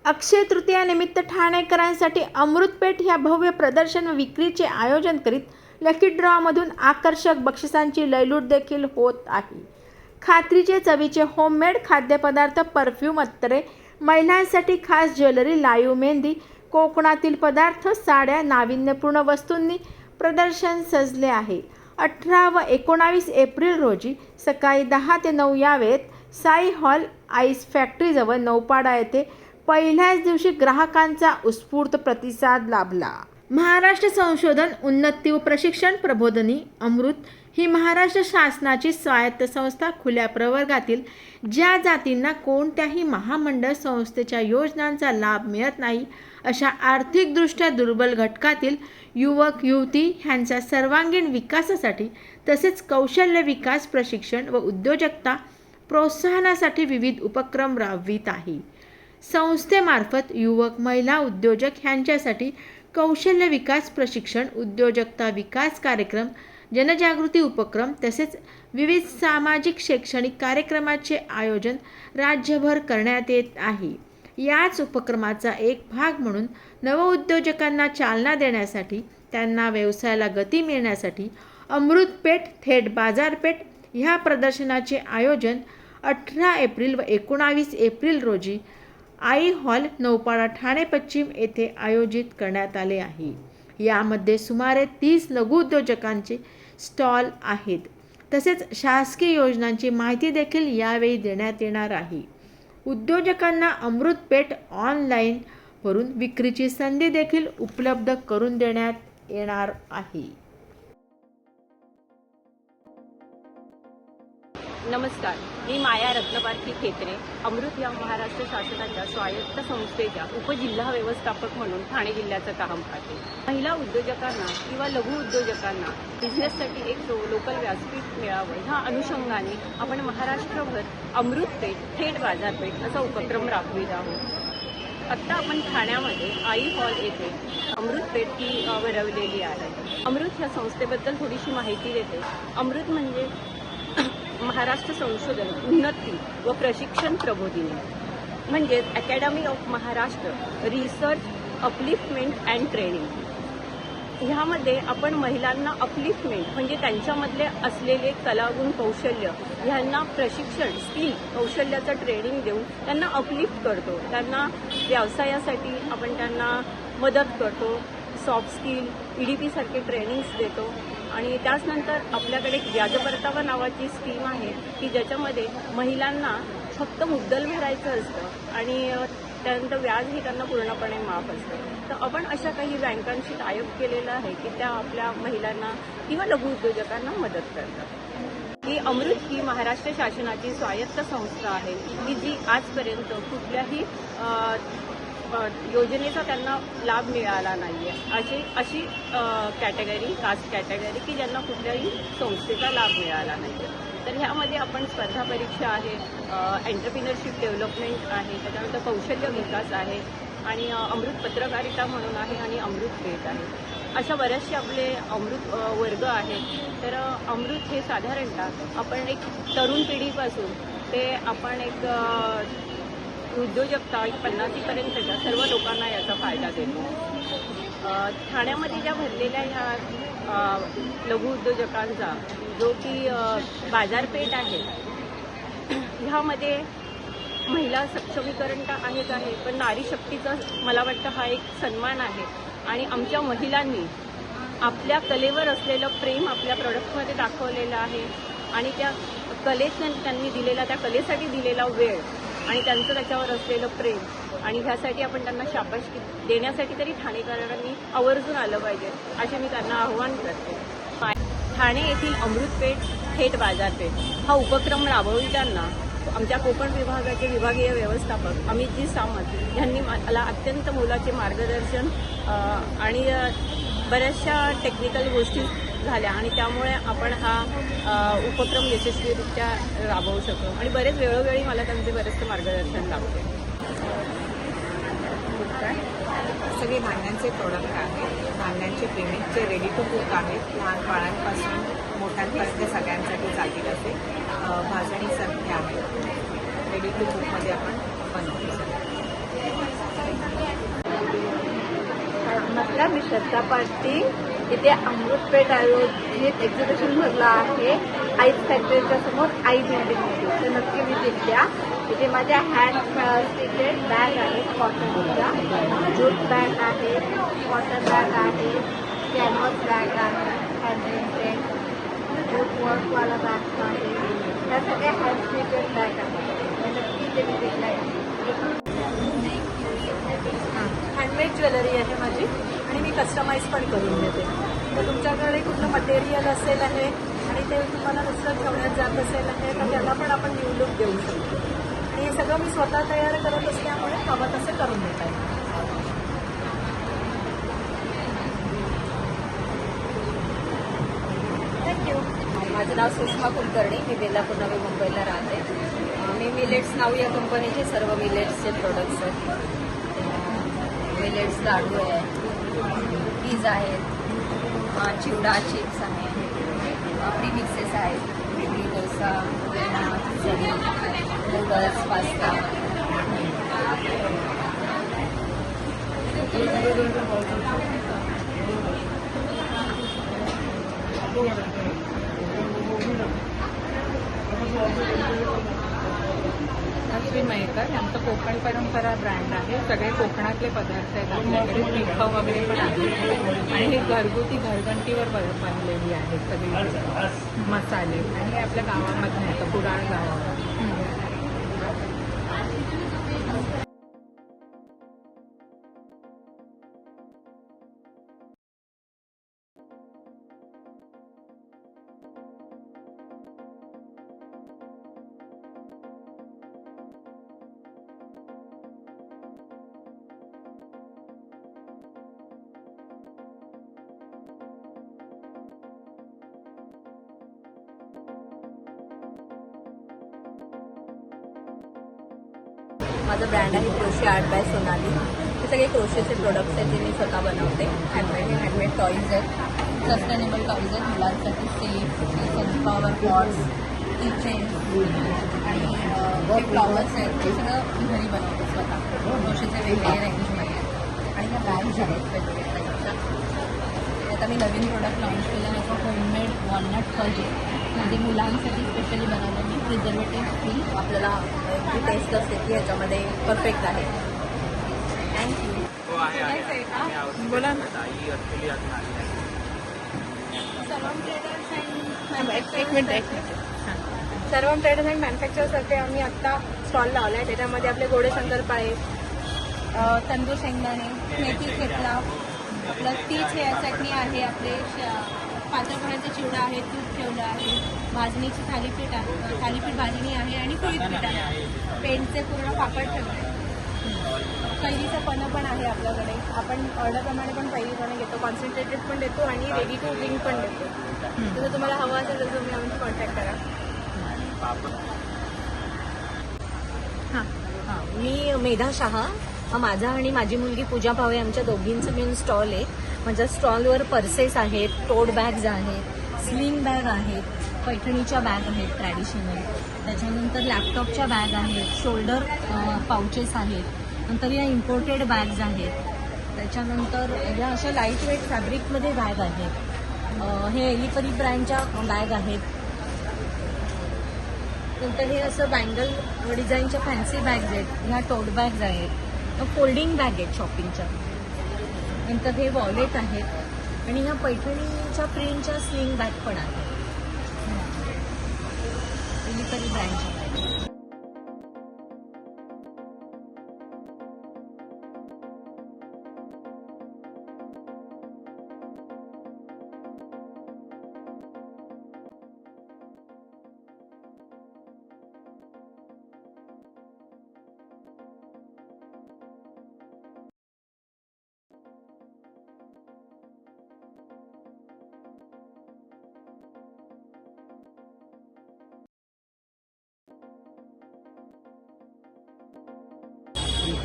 अक्षय तृतीयानिमित्त ठाणेकरांसाठी अमृतपेठ या भव्य प्रदर्शन व विक्रीचे आयोजन करीत लकी ड्रॉमधून आकर्षक बक्षिसांची लयलूट देखील होत आहे. खात्रीचे चवीचे होममेड खाद्यपदार्थ, परफ्यूम, अत्तरे, महिलांसाठी खास ज्वेलरी, लाईव्ह मेहंदी, कोकणातील पदार्थ, साड्या, नाविन्यपूर्ण वस्तूंनी प्रदर्शन सजले आहे. 18 व 19 एप्रिल रोजी सकाळी 10 ते 9 या वेळेत साई हॉल आईस फॅक्टरीजवळ नौपाडा येथे पहिल्याच दिवशी ग्राहकांचा उत्स्फूर्त प्रतिसाद लाभला. महाराष्ट्र संशोधन, उन्नती व प्रशिक्षण प्रबोधिनी अमृत ही महाराष्ट्र शासनाची स्वायत्त संस्था खुल्या प्रवर्गातील ज्या जातींना कोणत्याही महामंडळ संस्थेच्या योजनांचा लाभ मिळत नाही अशा आर्थिकदृष्ट्या दुर्बल घटकातील युवक युवती ह्यांच्या सर्वांगीण विकासासाठी तसेच कौशल्य विकास, प्रशिक्षण व उद्योजकता प्रोत्साहनासाठी विविध उपक्रम राबवित आहे. संस्थेमार्फत युवक, महिला उद्योजक ह्यांच्यासाठी कौशल्य विकास, प्रशिक्षण, उद्योजकता विकास कार्यक्रम, जनजागृती उपक्रम तसेच विविध सामाजिक शैक्षणिक कार्यक्रमाचे आयोजन राज्यभर करण्यात येत आहे. याच उपक्रमाचा एक भाग म्हणून नवउद्योजकांना चालना देण्यासाठी, त्यांना व्यवसायाला गती मिळण्यासाठी अमृतपेठ थेट बाजारपेठ ह्या प्रदर्शनाचे आयोजन 18 एप्रिल व 19 एप्रिल रोजी आई हॉल नौपाडा ठाणे पश्चिम येथे आयोजित करण्यात आले आहे. यामध्ये सुमारे 30 लघुउद्योजकांचे स्टॉल आहेत. तसेच शासकीय योजनांची माहिती देखील यावेळी देण्यात येणार आहे. उद्योजकांना अमृतपेठ ऑनलाईन वरून विक्रीची संधी देखील उपलब्ध करून देण्यात येणार आहे. नमस्कार, मी माया रत्नपारखी खेत्रे, अमृत या महाराष्ट्र शासनाच्या स्वायत्त संस्थेच्या उपजिल्हा व्यवस्थापक म्हणून ठाणे जिल्ह्याचं काम पाहते. महिला उद्योजकांना किंवा लघु उद्योजकांना बिझनेससाठी एक लोकल व्यासपीठ मिळावं ह्या अनुषंगाने आपण महाराष्ट्रभर अमृतपेठ थेट बाजारपेठ असा उपक्रम राबवित आहोत. आत्ता आपण ठाण्यामध्ये आई हॉल येथे अमृतपेठ ही भरवलेली आहे. अमृत ह्या संस्थेबद्दल थोडीशी माहिती देते. अमृत म्हणजे महाराष्ट्र संशोधन, उन्नती व प्रशिक्षण प्रबोधिनी म्हणजेच academy of Maharashtra research, upliftment and training. ह्यामध्ये आपण महिलांना अपलिफ्टमेंट म्हणजे त्यांच्यामधले असलेले कलागुण, कौशल्य ह्यांना प्रशिक्षण, स्किल, कौशल्याचं ट्रेनिंग देऊन त्यांना अपलिफ्ट करतो. त्यांना व्यवसायासाठी आपण त्यांना मदत करतो. सॉफ्ट स्किल, EDP सारखे ट्रेनिंग्स देतो. आणि त्याचनंतर आपल्याकडे एक व्याज परतावा नावाची स्कीम आहे की ज्याच्यामध्ये महिलांना फक्त मुद्दल भरायचं असतं आणि त्यानंतर व्याजही त्यांना पूर्णपणे माफ असतं. तर आपण अशा काही बँकांशी टायअप केलेलं आहे की त्या आपल्या महिलांना किंवा लघु उद्योजकांना मदत करतात. ही अमृत ही महाराष्ट्र शासनाची स्वायत्त संस्था आहे की जी आजपर्यंत कुठल्याही योजनेचा त्यांना लाभ मिळाला नाही आहे. अशी कॅटेगरी, कास्ट कॅटेगरी की ज्यांना कुठल्याही संस्थेचा लाभ मिळाला नाही. तर ह्यामध्ये आपण स्पर्धा परीक्षा आहे, एंटरप्रिनरशिप डेव्हलपमेंट आहे, त्याच्यानंतर कौशल्य विकास आहे आणि अमृत पत्रकारिता म्हणून आहे आणि अमृत पेठ आहे. अशा बरेचसे आपले अमृत वर्ग आहेत. तर अमृत हे साधारणतः आपण एक तरुण पिढीपासून ते आपण एक उद्योजकता 50पर्यंतच्या सर्व लोकांना याचा फायदा देतो. ठाण्यामध्ये ज्या भरलेल्या ह्या लघु उद्योजकांचा जो की बाजारपेठ आहे, ह्यामध्ये महिला सक्षमीकरण तर आहेच आहे, पण नारी शक्तीचा मला वाटतं हा एक सन्मान आहे. आणि आमच्या महिलांनी आपल्या कलेवर असलेलं प्रेम आपल्या प्रोडक्टमध्ये दाखवलेलं आहे आणि त्या कलेत त्यांनी दिलेला, त्या कलेसाठी दिलेला वेळ आणि त्यांचं त्याच्यावर असलेलं प्रेम आणि ह्यासाठी आपण त्यांना शाबासकी देण्यासाठी तरी ठाणेकरांनी आवर्जून आलं पाहिजे असे मी त्यांना आव्हान करते. ठाणे येथील अमृतपेठ थेट बाजारपेठ हा उपक्रम राबविताना आमच्या कोकण विभागाचे विभागीय व्यवस्थापक अमितजी सामंत यांनी मला अत्यंत मोलाचे मार्गदर्शन आणि बऱ्याचशा टेक्निकल गोष्टी झाल्या आणि त्यामुळे आपण हा उपक्रम यशस्वीरित्या राबवू शकतो आणि बरेच वेळोवेळी मला त्यांचे बरेचसे मार्गदर्शन लाभते. सगळे धान्यांचे प्रोडक्ट आहेत. धान्यांचे पेमेंटचे रेडी टू कुक आहेत. लहान बाळांपासून मोठ्यांपर्यंत सगळ्यांसाठी चालतील असे भाजणी संख्या आहेत. रेडी टू कुकमध्ये आपण बनवतो. नमस्कार, मी श्रद्धा पाटील. इथे अमृतपेठ आयोजित एक्झिबिशन भरलं आहे आईस फॅक्टरीच्या समोर आई बिल्डिंगमध्ये. तर नक्की विजिट द्या. इथे माझ्या हँड स्टिचेड बॅग आहेत, कॉटनच्या जूट बॅग आहे, कॉटन बॅग आहे, कॅनव्हास बॅग आहे, हँड प्रिंटेड जूट वर्कवाला बॅग आहे. त्या सगळ्या हँड स्टिचेड बॅग आहेत. तर नक्की इथे विजिट द्या. हँडमेड ज्वेलरी आहे माझी आणि मी कस्टमाइज पण करून देते. तर तुमच्याकडे कुठलं मटेरियल असेल आहे आणि ते तुम्हाला नुसतं ठेवण्यात जात असेल आहे तर त्याला पण आपण न्यू लुक देऊ शकतो. आणि हे सगळं मी स्वतः तयार करत असल्यामुळे हवं तसं करून देता येईल. थँक्यू. माझं नाव सुषमा कुलकर्णी. मी बेलापूर नवी मुंबईला राहते. मी मिलेट्स नाव या कंपनीचे सर्व मिलेट्सचे प्रोडक्ट्स आहेत. मिलेट्स लाडू आहे, कुकीज आहेत, चिवडा चिप्स आहे, प्रीमिक्सेस आहेत, इडली डोसा, खिचडी, नूडल्स, पास्ता. लक्ष्मी मयेकर आमचं कोकण परंपरा ब्रँड आहे. सगळे कोकणातले पदार्थ आहेत आपल्याकडे. तिखं वगैरे पण आहे आणि हे घरगुती घरघंटीवर बनलेली आहेत सगळे मसाले. आणि हे आपल्या गावामध्ये येतं, कुडाळ गावावर. माझं ब्रँड आहे क्रोशे आर्ट बाय सोनाली. हे सगळे क्रोशेचे प्रोडक्ट्स आहेत जे मी स्वतः बनवते. हँडमेड टॉईज आहेत, सस्टेनेबल टॉईज आहेत मुलांसाठी. सेफ सनफ्लॉवर पॉट्स, किचन आणि जे फ्लॉवर्स आहेत ते सगळं मी घरी बनवते स्वतः. क्रोशेचे वेगवेगळे रेंजमध्ये. आणि ह्या बॅग्स आहेत वेगवेगळ्या. आता मी नवीन प्रोडक्ट लॉन्च केलं आहे, होममेड वॉलनट फज. म्हणजे मुलांसाठी स्पेशली बनवलं मी, प्रिझर्वेटिव्ह फ्री. आपल्याला जी टेस्ट असते ती ह्याच्यामध्ये परफेक्ट आहे. थँक्यू. बोला एक मिनिट. सर्वम ट्रेडर्स अँड मॅन्युफॅक्चरर्ससाठी आम्ही आत्ता स्टॉल लावला आहे. त्याच्यामध्ये आपले गोडे शंकरपाळे, तंदूर शेंगदाणे, मेथी खेपला, आपलं तीच हेअर चटणी आहे, आपले पातळपणाचा चिवडा आहे, तूप ठेवलं आहे, भाजणीची थालीपीठ भाजणी आहे आणि पोळी पीठ आहे. पेंटचे पूर्ण पापड ठेवले आहे. कैरीचं पणं पण आहे आपल्याकडे. आपण ऑर्डरप्रमाणे पण कैरी पणं घेतो, कॉन्सन्ट्रेटेड पण देतो आणि रेडी टू ड्रिंक पण देतो. जर तुम्हाला हवं असेल तर तुम्ही आमची कॉन्टॅक्ट करा. मी मेधा शहा. हा माझा आणि माझी मुलगी पूजा भावे आमच्या दोघींचं मिळून स्टॉल आहे. माझ्या स्टॉलवर पर्सेस आहेत, टोट बॅग्स आहेत, स्लिंग बॅग आहेत, पैठणीच्या बॅग आहेत ट्रॅडिशनल. त्याच्यानंतर लॅपटॉपच्या बॅग आहेत, शोल्डर पाउचेस आहेत. नंतर या इम्पोर्टेड बॅग्स आहेत. त्याच्यानंतर या अशा लाईट वेट फॅब्रिकमध्ये बॅग आहेत. हे एलिपरी ब्रँडच्या बॅग आहेत. नंतर हे असं बँगल डिझाईनच्या फॅन्सी बॅग्स आहेत. ह्या टोट बॅग्स आहेत. फोल्डिंग बॅग आहेत शॉपिंगच्या. नंतर हे वॉलेट आहेत आणि ह्या पैठणीच्या प्रिंटच्या स्लिंग बॅग पण आहेत. एलिपरी ब्रँडच्या.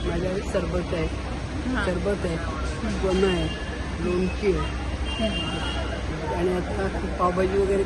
माझ्याकडे सरबत आहे, लोणची आहे आणि आता पावभाजी वगैरे